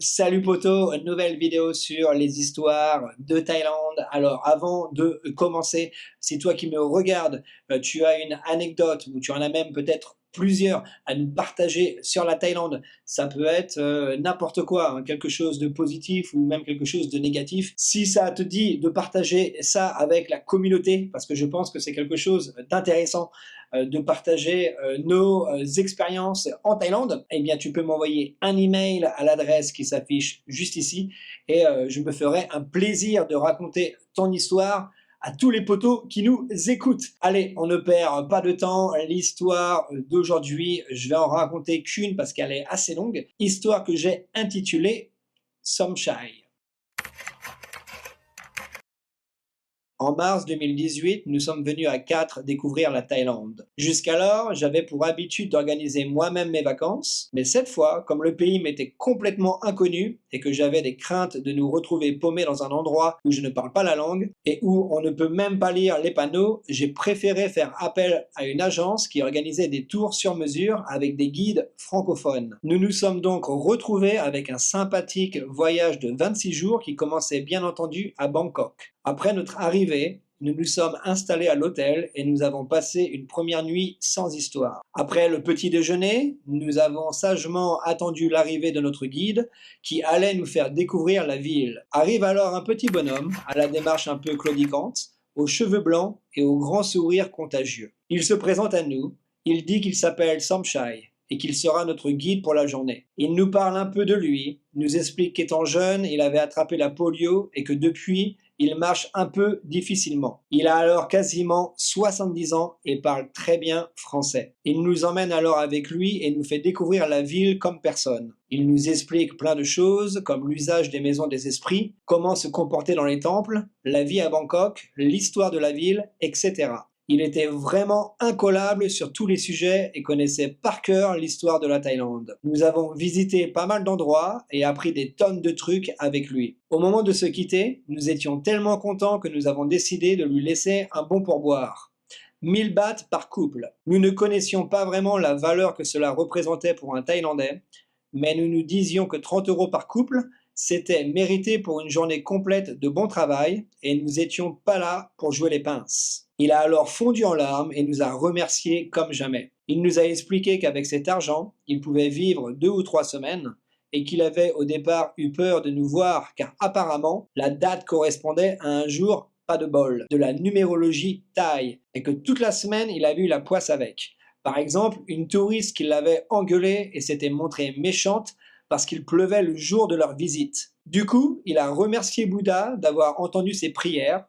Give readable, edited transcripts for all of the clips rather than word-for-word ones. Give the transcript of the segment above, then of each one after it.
Salut poto, une nouvelle vidéo sur les histoires de Thaïlande. Alors avant de commencer, si toi qui me regardes, tu as une anecdote ou tu en as même peut-être plusieurs à nous partager sur la Thaïlande, ça peut être n'importe quoi, hein, quelque chose de positif ou même quelque chose de négatif. Si ça te dit de partager ça avec la communauté, parce que je pense que c'est quelque chose d'intéressant, de partager nos expériences en Thaïlande, eh bien tu peux m'envoyer un email à l'adresse qui s'affiche juste ici et je me ferai un plaisir de raconter ton histoire à tous les potos qui nous écoutent. Allez, on ne perd pas de temps, l'histoire d'aujourd'hui, je vais en raconter qu'une parce qu'elle est assez longue, histoire que j'ai intitulée Somchai. En mars 2018, nous sommes venus à 4 découvrir la Thaïlande. Jusqu'alors, j'avais pour habitude d'organiser moi-même mes vacances, mais cette fois, comme le pays m'était complètement inconnu et que j'avais des craintes de nous retrouver paumés dans un endroit où je ne parle pas la langue et où on ne peut même pas lire les panneaux, j'ai préféré faire appel à une agence qui organisait des tours sur mesure avec des guides francophones. Nous nous sommes donc retrouvés avec un sympathique voyage de 26 jours qui commençait bien entendu à Bangkok. Après notre arrivée, nous nous sommes installés à l'hôtel et nous avons passé une première nuit sans histoire. Après le petit déjeuner, nous avons sagement attendu l'arrivée de notre guide qui allait nous faire découvrir la ville. Arrive alors un petit bonhomme à la démarche un peu claudicante, aux cheveux blancs et au grand sourire contagieux. Il se présente à nous, il dit qu'il s'appelle Somchai et qu'il sera notre guide pour la journée. Il nous parle un peu de lui, nous explique qu'étant jeune, il avait attrapé la polio et que depuis, il marche un peu difficilement. Il a alors quasiment 70 ans et parle très bien français. Il nous emmène alors avec lui et nous fait découvrir la ville comme personne. Il nous explique plein de choses comme l'usage des maisons des esprits, comment se comporter dans les temples, la vie à Bangkok, l'histoire de la ville, etc. Il était vraiment incollable sur tous les sujets et connaissait par cœur l'histoire de la Thaïlande. Nous avons visité pas mal d'endroits et appris des tonnes de trucs avec lui. Au moment de se quitter, nous étions tellement contents que nous avons décidé de lui laisser un bon pourboire. 1000 bahts par couple. Nous ne connaissions pas vraiment la valeur que cela représentait pour un Thaïlandais, mais nous nous disions que 30 € par couple, c'était mérité pour une journée complète de bon travail et nous étions pas là pour jouer les pinces. Il a alors fondu en larmes et nous a remerciés comme jamais. Il nous a expliqué qu'avec cet argent, il pouvait vivre 2 ou 3 semaines et qu'il avait au départ eu peur de nous voir car apparemment la date correspondait à un jour pas de bol, de la numérologie thaï et que toute la semaine il avait eu la poisse avec. Par exemple, une touriste qui l'avait engueulée et s'était montrée méchante parce qu'il pleuvait le jour de leur visite. Du coup, il a remercié Bouddha d'avoir entendu ses prières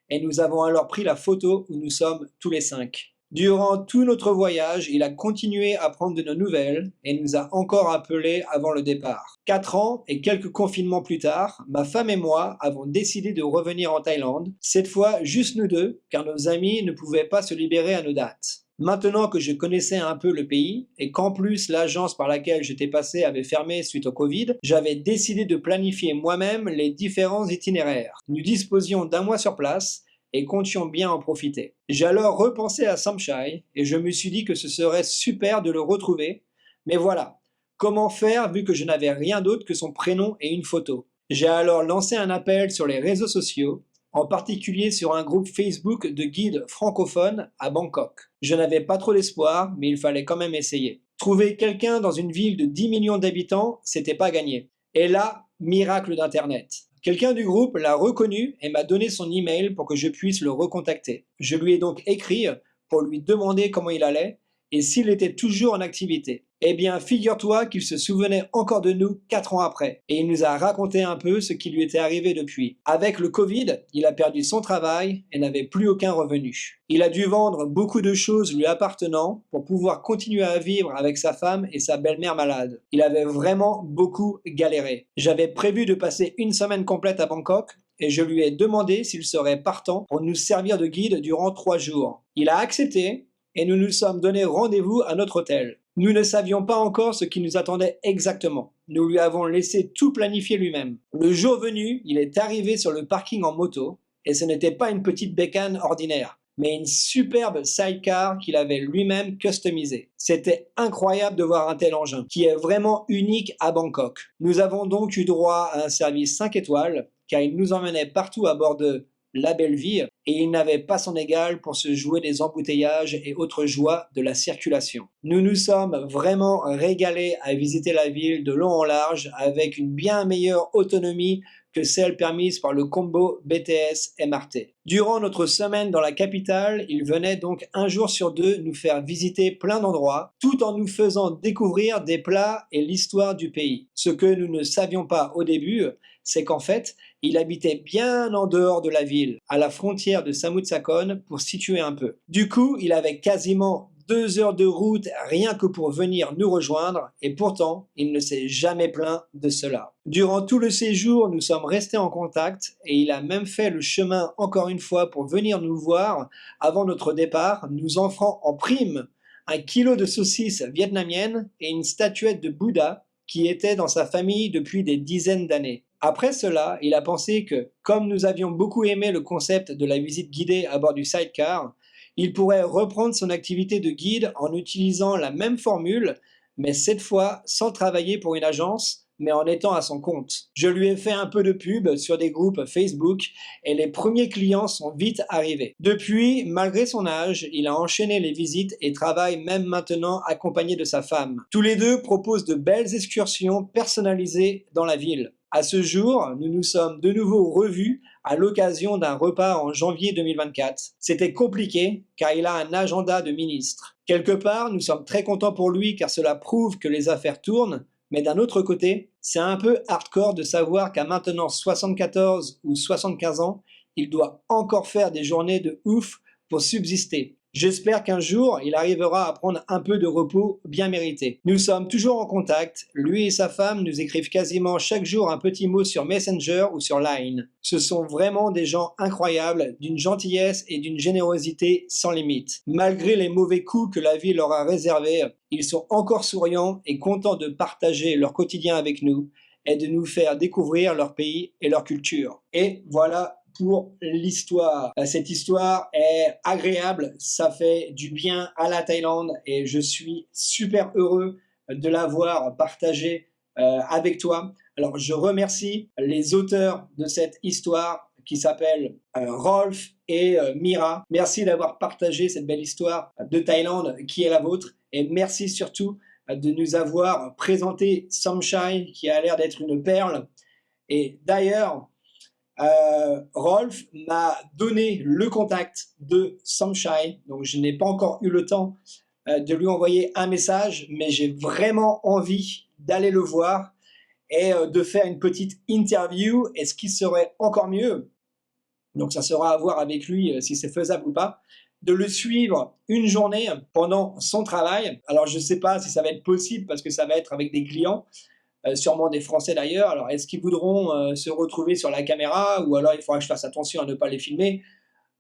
et nous avons alors pris la photo où nous sommes tous les 5. Durant tout notre voyage, il a continué à prendre de nos nouvelles et nous a encore appelés avant le départ. 4 ans et quelques confinements plus tard, ma femme et moi avons décidé de revenir en Thaïlande, cette fois juste nous deux, car nos amis ne pouvaient pas se libérer à nos dates. Maintenant que je connaissais un peu le pays et qu'en plus l'agence par laquelle j'étais passé avait fermé suite au Covid, j'avais décidé de planifier moi-même les différents itinéraires. Nous disposions d'un mois sur place et comptions bien en profiter. J'ai alors repensé à Somchai et je me suis dit que ce serait super de le retrouver, mais voilà, comment faire vu que je n'avais rien d'autre que son prénom et une photo. J'ai alors lancé un appel sur les réseaux sociaux, en particulier sur un groupe Facebook de guides francophones à Bangkok. Je n'avais pas trop d'espoir, mais il fallait quand même essayer. Trouver quelqu'un dans une ville de 10 millions d'habitants, c'était pas gagné. Et là, miracle d'Internet. Quelqu'un du groupe l'a reconnu et m'a donné son email pour que je puisse le recontacter. Je lui ai donc écrit pour lui demander comment il allait et s'il était toujours en activité. Eh bien, figure-toi qu'il se souvenait encore de nous 4 ans après, et il nous a raconté un peu ce qui lui était arrivé depuis. Avec le Covid, il a perdu son travail et n'avait plus aucun revenu. Il a dû vendre beaucoup de choses lui appartenant pour pouvoir continuer à vivre avec sa femme et sa belle-mère malade. Il avait vraiment beaucoup galéré. J'avais prévu de passer une semaine complète à Bangkok, et je lui ai demandé s'il serait partant pour nous servir de guide durant 3 jours. Il a accepté, et nous nous sommes donné rendez-vous à notre hôtel. Nous ne savions pas encore ce qui nous attendait exactement. Nous lui avons laissé tout planifier lui-même. Le jour venu, il est arrivé sur le parking en moto, et ce n'était pas une petite bécane ordinaire. mais une superbe sidecar qu'il avait lui-même customisée. C'était incroyable de voir un tel engin, qui est vraiment unique à Bangkok. Nous avons donc eu droit à un service 5 étoiles, car il nous emmenait partout à bord de la belle vie, et il n'avait pas son égal pour se jouer des embouteillages et autres joies de la circulation. Nous nous sommes vraiment régalés à visiter la ville de long en large avec une bien meilleure autonomie que celle permise par le combo BTS MRT. Durant notre semaine dans la capitale, il venait donc un jour sur deux nous faire visiter plein d'endroits, tout en nous faisant découvrir des plats et l'histoire du pays. Ce que nous ne savions pas au début, c'est qu'en fait, il habitait bien en dehors de la ville, à la frontière de Samut Sakhon, pour situer un peu. Du coup, il avait quasiment 2 heures de route rien que pour venir nous rejoindre, et pourtant, il ne s'est jamais plaint de cela. Durant tout le séjour, nous sommes restés en contact, et il a même fait le chemin encore une fois pour venir nous voir avant notre départ, nous offrant en prime 1 kilo de saucisses vietnamiennes et une statuette de Bouddha qui était dans sa famille depuis des dizaines d'années. Après cela, il a pensé que, comme nous avions beaucoup aimé le concept de la visite guidée à bord du sidecar, il pourrait reprendre son activité de guide en utilisant la même formule, mais cette fois sans travailler pour une agence, mais en étant à son compte. Je lui ai fait un peu de pub sur des groupes Facebook et les premiers clients sont vite arrivés. Depuis, malgré son âge, il a enchaîné les visites et travaille même maintenant accompagné de sa femme. Tous les deux proposent de belles excursions personnalisées dans la ville. À ce jour, nous nous sommes de nouveau revus à l'occasion d'un repas en janvier 2024. C'était compliqué car il a un agenda de ministre. Quelque part, nous sommes très contents pour lui car cela prouve que les affaires tournent, mais d'un autre côté, c'est un peu hardcore de savoir qu'à maintenant 74 ou 75 ans, il doit encore faire des journées de ouf pour subsister. J'espère qu'un jour, il arrivera à prendre un peu de repos bien mérité. Nous sommes toujours en contact. Lui et sa femme nous écrivent quasiment chaque jour un petit mot sur Messenger ou sur Line. Ce sont vraiment des gens incroyables, d'une gentillesse et d'une générosité sans limite. Malgré les mauvais coups que la vie leur a réservés, ils sont encore souriants et contents de partager leur quotidien avec nous et de nous faire découvrir leur pays et leur culture. Et voilà pour l'histoire. Cette histoire est agréable, ça fait du bien à la Thaïlande et je suis super heureux de l'avoir partagée avec toi. Alors je remercie les auteurs de cette histoire qui s'appellent Rolf et Mira. Merci d'avoir partagé cette belle histoire de Thaïlande qui est la vôtre et merci surtout de nous avoir présenté Somchai qui a l'air d'être une perle. Et d'ailleurs, Rolf m'a donné le contact de Somchai, donc je n'ai pas encore eu le temps de lui envoyer un message, mais j'ai vraiment envie d'aller le voir et de faire une petite interview. Et ce qui serait encore mieux, donc ça sera à voir avec lui si c'est faisable ou pas, de le suivre une journée pendant son travail. Alors je ne sais pas si ça va être possible parce que ça va être avec des clients, sûrement des Français d'ailleurs. Alors est-ce qu'ils voudront se retrouver sur la caméra ou alors il faudra que je fasse attention à ne pas les filmer.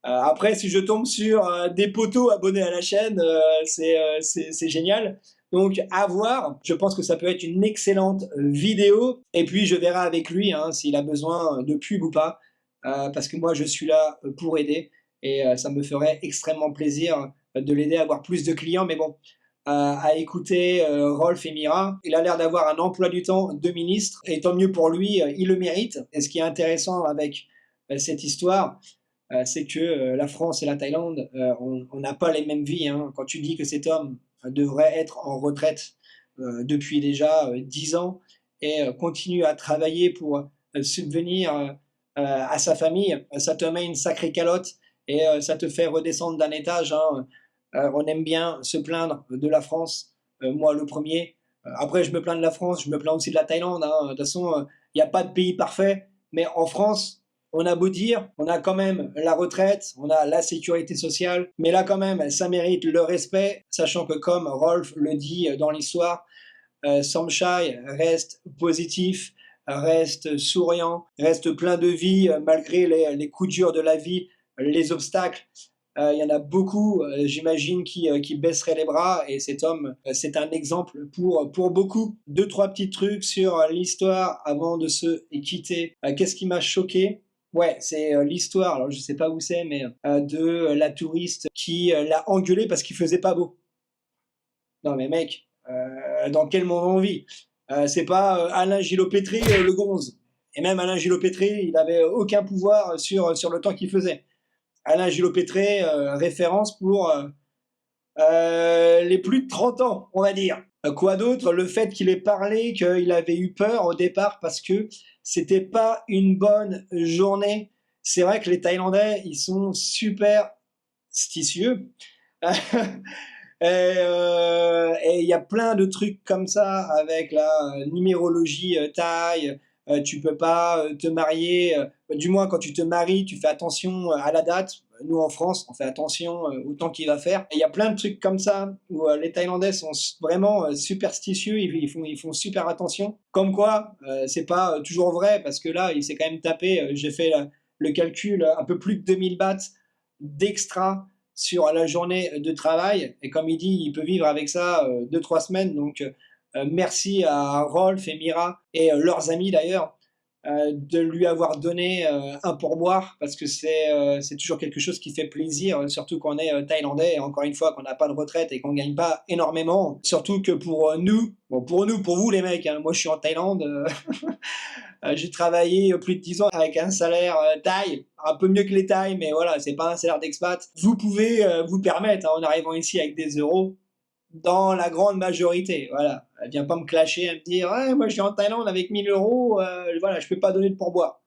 Après, si je tombe sur des potos abonnés à la chaîne, c'est génial. Donc à voir, je pense que ça peut être une excellente vidéo et puis je verrai avec lui hein, s'il a besoin de pub ou pas, parce que moi je suis là pour aider et ça me ferait extrêmement plaisir de l'aider à avoir plus de clients, mais bon, à écouter Rolf et Mira. Il a l'air d'avoir un emploi du temps de ministre, et tant mieux pour lui, il le mérite. Et ce qui est intéressant avec cette histoire, c'est que la France et la Thaïlande, on n'a pas les mêmes vies. Hein. Quand tu dis que cet homme devrait être en retraite depuis déjà 10 ans et continue à travailler pour subvenir à sa famille, ça te met une sacrée calotte et ça te fait redescendre d'un étage. Hein. On aime bien se plaindre de la France, moi le premier. Après, je me plains de la France, je me plains aussi de la Thaïlande. Hein. De toute façon, il n'y a pas de pays parfait, mais en France, on a beau dire, on a quand même la retraite, on a la sécurité sociale, mais là quand même, ça mérite le respect, sachant que comme Rolf le dit dans l'histoire, Somchai reste positif, reste souriant, reste plein de vie malgré les coups durs de la vie, les obstacles. Il y en a beaucoup, j'imagine, qui baisseraient les bras, et cet homme, c'est un exemple pour beaucoup. 2-3 petits trucs sur l'histoire avant de se quitter. Qu'est-ce qui m'a choqué? Ouais, c'est l'histoire, alors je sais pas où c'est, mais de la touriste qui l'a engueulé parce qu'il faisait pas beau. Non mais mec, dans quel monde on vit? C'est pas Alain Gilopétry le gonze. Et même Alain Gilopétry, il avait aucun pouvoir sur le temps qu'il faisait. Alain Gilopétry, référence pour les plus de 30 ans, on va dire. Quoi d'autre? Le fait qu'il ait parlé qu'il avait eu peur au départ parce que c'était pas une bonne journée. C'est vrai que les Thaïlandais, ils sont superstitieux. Et il y a plein de trucs comme ça avec la numérologie thaï. Tu peux pas te marier, du moins quand tu te maries, tu fais attention à la date. Nous en France, on fait attention au temps qu'il va faire. Et il y a plein de trucs comme ça où les Thaïlandais sont vraiment superstitieux, ils font super attention. Comme quoi, c'est pas toujours vrai parce que là, il s'est quand même tapé, j'ai fait le calcul, un peu plus de 2000 bahts d'extra sur la journée de travail. Et comme il dit, il peut vivre avec ça 2-3 semaines. Donc, merci à Rolf et Mira et leurs amis d'ailleurs de lui avoir donné un pourboire parce que c'est toujours quelque chose qui fait plaisir, surtout qu'on est thaïlandais et encore une fois qu'on n'a pas de retraite et qu'on gagne pas énormément. Surtout que pour nous, bon pour nous, pour vous les mecs, hein, moi je suis en Thaïlande, j'ai travaillé plus de 10 ans avec un salaire thaï, un peu mieux que les Thaïs, mais voilà, c'est pas un salaire d'expat. Vous pouvez vous permettre, hein, en arrivant ici avec des euros, dans la grande majorité, voilà. Elle vient pas me clasher, à me dire ouais, moi je suis en Thaïlande avec 1000 euros, voilà, je peux pas donner de pourboire.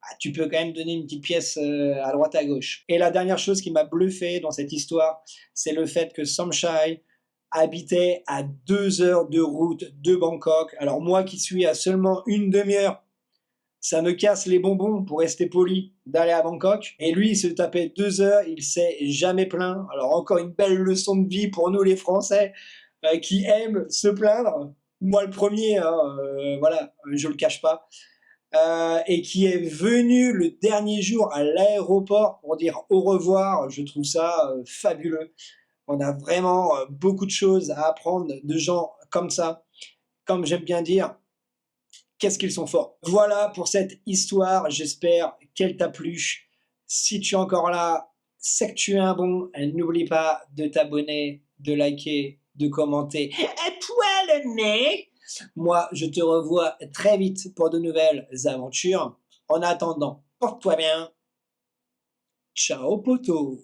Ah, tu peux quand même donner une petite pièce à droite à gauche. Et la dernière chose qui m'a bluffé dans cette histoire, c'est le fait que Somchai habitait à 2 heures de route de Bangkok. Alors moi qui suis à seulement une demi-heure, ça me casse les bonbons, pour rester poli, d'aller à Bangkok. Et lui, il se tapait 2 heures, il s'est jamais plaint. Alors encore une belle leçon de vie pour nous les Français qui aiment se plaindre. Moi le premier, hein, voilà, je le cache pas. Et qui est venu le dernier jour à l'aéroport pour dire au revoir. Je trouve ça fabuleux. On a vraiment beaucoup de choses à apprendre de gens comme ça. Comme j'aime bien dire, qu'est-ce qu'ils sont forts. Voilà pour cette histoire, j'espère qu'elle t'a plu. Si tu es encore là, c'est que tu es un bon. N'oublie pas de t'abonner, de liker, de commenter. Et toi le nez. Moi, je te revois très vite pour de nouvelles aventures. En attendant, porte-toi bien. Ciao poto.